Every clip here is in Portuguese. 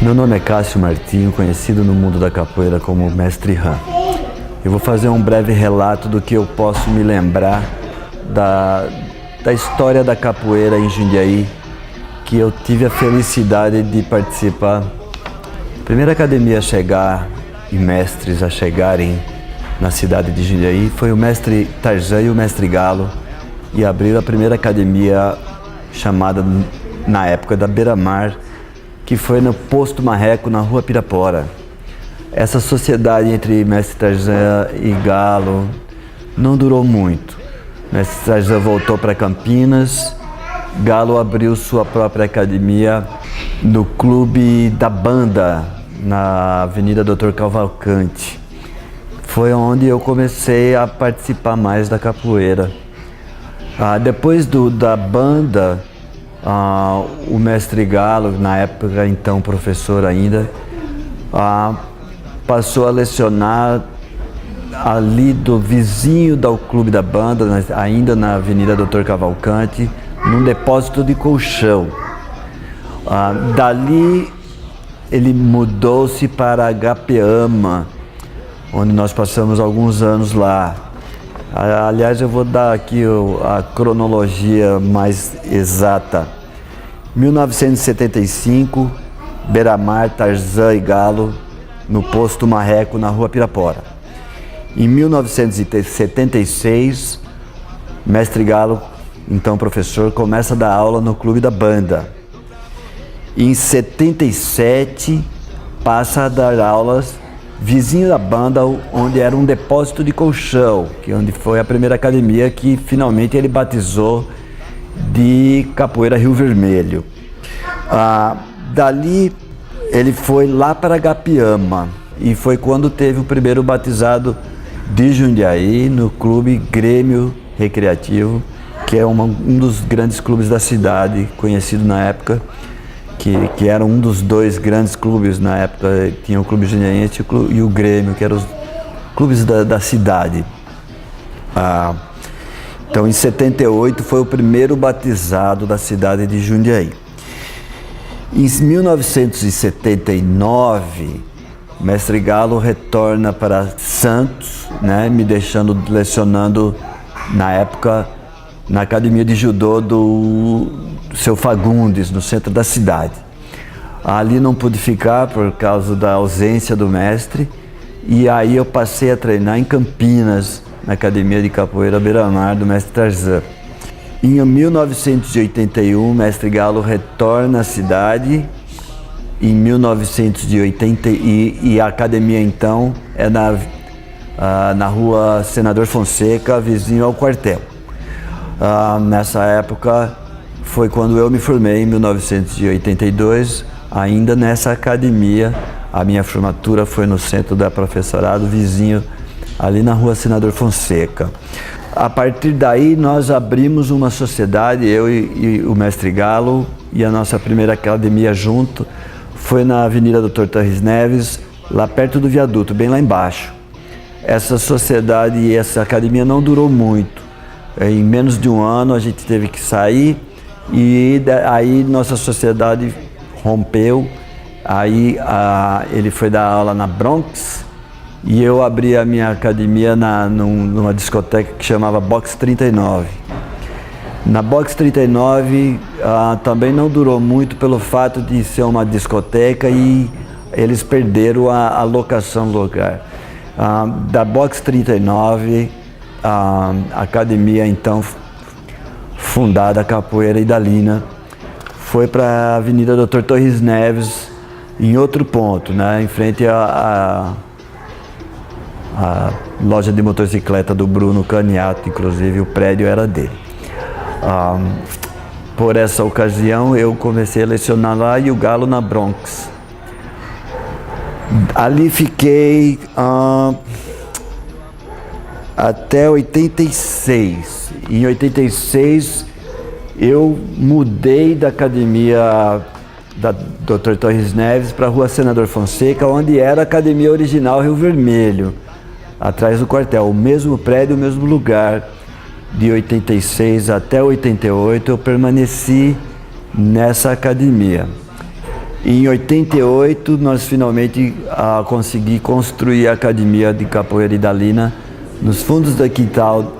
Meu nome é Cássio Martinho, conhecido no mundo da capoeira como Mestre Ran. Eu vou fazer um breve relato do que eu posso me lembrar da história da capoeira em Jundiaí, que eu tive a felicidade de participar. A primeira academia a chegar e mestres a chegarem na cidade de Jundiaí foi o mestre Tarzan e o mestre Galo, e abriram a primeira academia chamada na época da Beira-Mar, que foi no Posto Marreco, na Rua Pirapora. Essa sociedade entre mestre Tarzan e Galo não durou muito. Mestre Tarzan voltou para Campinas, Galo abriu sua própria academia no Clube da Banda, na Avenida Doutor Cavalcante. Foi onde eu comecei a participar mais da capoeira. Depois da banda, o mestre Galo, na época então professor ainda, passou a lecionar ali do vizinho do Clube da Banda, ainda na Avenida Doutor Cavalcante, num depósito de colchão. Dali ele mudou-se para Agapeama, onde nós passamos alguns anos lá. Aliás, eu vou dar aqui a cronologia mais exata. 1975, Beira-Mar, Tarzan e Galo, no Posto Marreco, na Rua Pirapora. Em 1976, mestre Galo, então professor, começa a dar aula no Clube da Banda. Em 77, passa a dar aulas vizinho da banda, onde era um depósito de colchão, onde foi a primeira academia que finalmente ele batizou de Capoeira Rio Vermelho. Dali ele foi lá para Agapeama, e foi quando teve o primeiro batizado de Jundiaí no Clube Grêmio Recreativo, que é um dos grandes clubes da cidade, conhecido na época, que era um dos dois grandes clubes na época. Tinha o Clube Jundiaense e o Grêmio, que eram os clubes da cidade. Então, em 78, foi o primeiro batizado da cidade de Jundiaí. Em 1979, mestre Galo retorna para Santos, né, me deixando lecionando, na época, na academia de judô do Seu Fagundes, no centro da cidade. Ali não pude ficar por causa da ausência do mestre, e aí eu passei a treinar em Campinas, na academia de capoeira Beira-Mar do mestre Tarzan. Em 1981, mestre Galo retorna à cidade. Em 1980, e a academia então é na Rua Senador Fonseca, vizinho ao quartel. Nessa época foi quando eu me formei, em 1982, ainda nessa academia. A minha formatura foi no Centro da Professorado, vizinho ali na Rua Senador Fonseca. A partir daí nós abrimos uma sociedade, eu e o mestre Galo, e a nossa primeira academia junto foi na Avenida Doutor Torres Neves, lá perto do viaduto, bem lá embaixo. Essa sociedade e essa academia não durou muito. Em menos de um ano a gente teve que sair, e aí nossa sociedade rompeu. Aí ele foi dar aula na Bronx, e eu abri a minha academia numa discoteca que chamava Box 39. Na Box 39 também não durou muito, pelo fato de ser uma discoteca, e eles perderam a locação do lugar. Da Box 39, a academia então fundada, Capoeira Idalina, foi para a Avenida Doutor Torres Neves, em outro ponto, né, em frente à loja de motocicleta do Bruno Caniato, inclusive o prédio era dele. Por essa ocasião eu comecei a lecionar lá, e o Galo na Bronx. Ali fiquei até 86. Em 86 eu mudei da academia da Dr. Torres Neves para a Rua Senador Fonseca, onde era a academia original Rio Vermelho, atrás do quartel, o mesmo prédio, o mesmo lugar. De 86 até 88 eu permaneci nessa academia. Em 88, nós finalmente consegui construir a Academia de Capoeira Idalina nos fundos da quintal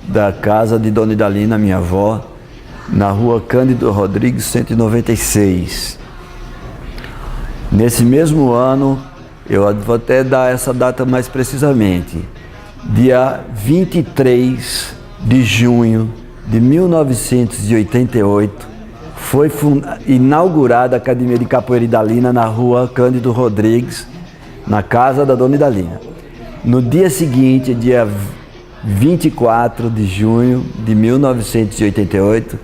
da casa de Dona Idalina, minha avó, na rua Cândido Rodrigues, 196. Nesse mesmo ano, eu vou até dar essa data mais precisamente, dia 23 de junho de 1988, foi inaugurada a Academia de Capoeira Idalina na rua Cândido Rodrigues, na casa da Dona Idalina. No dia seguinte, dia 24 de junho de 1988,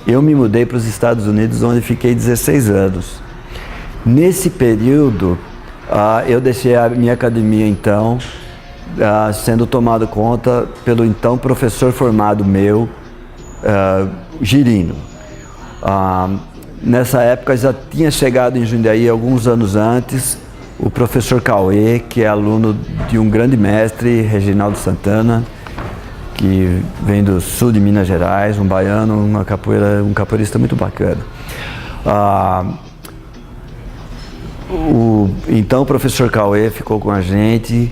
eu me mudei para os Estados Unidos, onde fiquei 16 anos. Nesse período, eu deixei a minha academia, então, sendo tomado conta pelo então professor formado meu, Girino. Nessa época já tinha chegado em Jundiaí alguns anos antes o professor Cauê, que é aluno de um grande mestre, Reginaldo Santana, que vem do sul de Minas Gerais, um baiano, um capoeirista muito bacana. Então o professor Cauê ficou com a gente,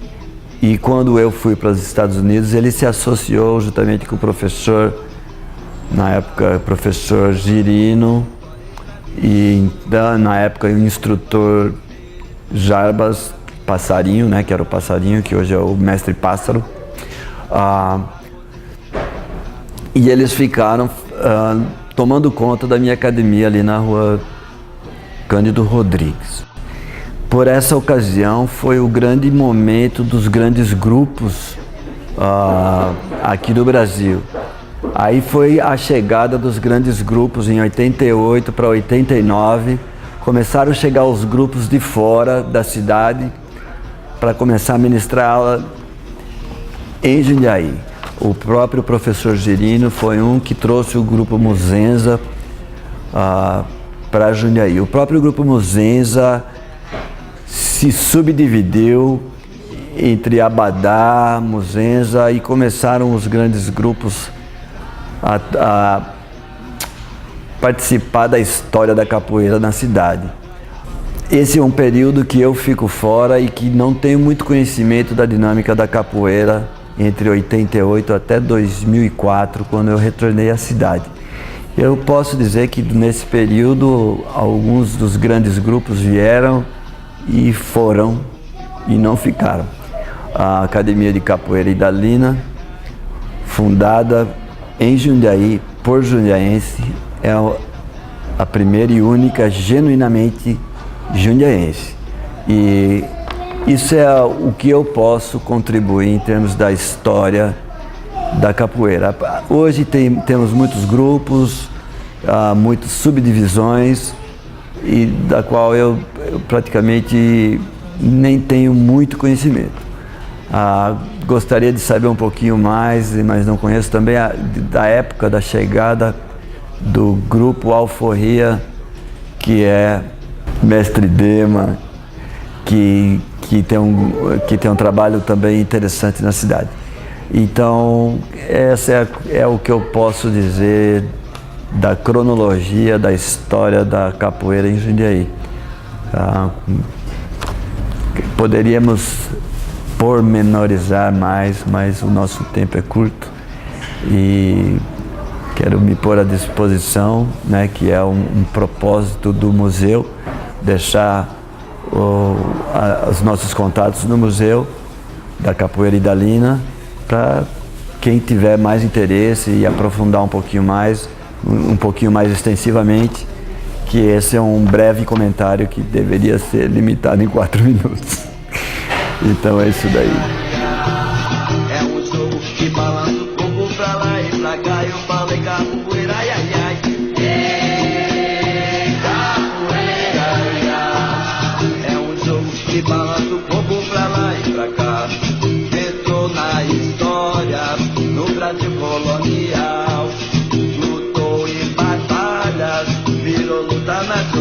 e quando eu fui para os Estados Unidos, ele se associou juntamente com o professor, na época, professor Girino, e na época o instrutor Jarbas Passarinho, né, que era o Passarinho, que hoje é o mestre Pássaro. E eles ficaram tomando conta da minha academia ali na rua Cândido Rodrigues. Por essa ocasião foi o grande momento dos grandes grupos aqui do Brasil. Aí foi a chegada dos grandes grupos em 88 para 89. Começaram a chegar os grupos de fora da cidade para começar a ministrar aula em Jundiaí. O próprio professor Girino foi um que trouxe o grupo Muzenza para Jundiaí. O próprio grupo Muzenza se subdividiu entre Abadá, Muzenza, e começaram os grandes grupos a participar da história da capoeira na cidade. Esse é um período que eu fico fora e que não tenho muito conhecimento da dinâmica da capoeira entre 88 até 2004, quando eu retornei à cidade. Eu posso dizer que nesse período alguns dos grandes grupos vieram e foram e não ficaram. A Academia de Capoeira Idalina, fundada em Jundiaí por jundiaense, é a primeira e única genuinamente jundiaense. E isso é o que eu posso contribuir em termos da história da capoeira. Hoje temos muitos grupos, muitas subdivisões, e da qual eu praticamente nem tenho muito conhecimento. Gostaria de saber um pouquinho mais, mas não conheço também da época da chegada do grupo Alforria, que é Mestre Dema, que tem um trabalho também interessante na cidade. Então, essa é o que eu posso dizer da cronologia da história da capoeira em Jundiaí. Poderíamos pormenorizar mais, mas o nosso tempo é curto e quero me pôr à disposição, né, que é um propósito do museu, deixar os nossos contatos no Museu da Capoeira Idalina para quem tiver mais interesse e aprofundar um pouquinho mais extensivamente, que esse é um breve comentário que deveria ser limitado em 4 minutos. Então é isso daí. É um jogo que balança o corpo pra lá e pra cá. Eu falei capoeira, ai, ai, ai. Capoeira, ai, ai. É um jogo que balança o corpo pra lá e pra cá. Entrou na história, no Brasil colonial. Lutou em batalhas, virou luta nacional.